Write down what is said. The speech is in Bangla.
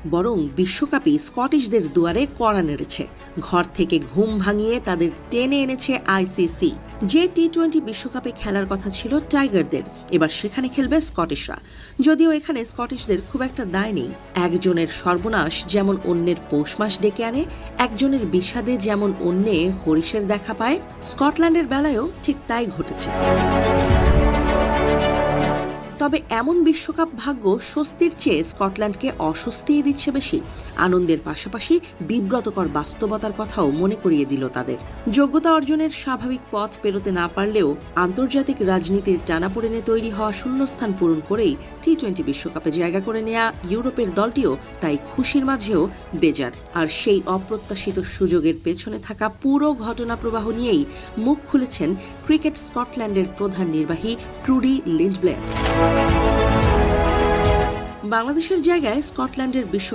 বরং বিশ্বকাপই স্কটিশদের দুয়ারে কড়া নেড়েছে। ঘর থেকে ঘুম ভাঙিয়ে তাদের টেনে এনেছে আইসিসি। যে টি-20 বিশ্বকাপে খেলার কথা ছিল টাইগারদের, এবার সেখানে খেলবে স্কটিশরা। যদিও এখানে স্কটিশদের খুব একটা দায় নেই। একজনের সর্বনাশ যেমন অন্যের পৌষ মাস ডেকে আনে, একজনের বিষাদে যেমন অন্যে হরিষের দেখা পায়, স্কটল্যান্ডের বেলায়ও ঠিক তাই ঘটেছে। তবে এমন বিশ্বকাপ ভাগ্য স্বস্তির চেয়ে স্কটল্যান্ডকে অস্বস্তিই দিচ্ছে বেশি। আনন্দের পাশাপাশি বিব্রতকর বাস্তবতার কথাও মনে করিয়ে দিল তাদের। যোগ্যতা অর্জনের স্বাভাবিক পথ পেরোতে না পারলেও আন্তর্জাতিক রাজনীতির টানাপোড়েনে তৈরি হওয়া শূন্যস্থান পূরণ করেই টি-20 বিশ্বকাপে জায়গা করে নেয়া ইউরোপের দলটিও তাই খুশির মাঝেও বেজার। আর সেই অপ্রত্যাশিত সুযোগের পেছনে থাকা পুরো ঘটনা প্রবাহ নিয়েই মুখ খুলেছেন ক্রিকেট স্কটল্যান্ডের প্রধান নির্বাহী ট্রুডি লিন্ডব্লেড। বাংলাদেশের জায়গায় স্কটল্যান্ডের বিশ্ব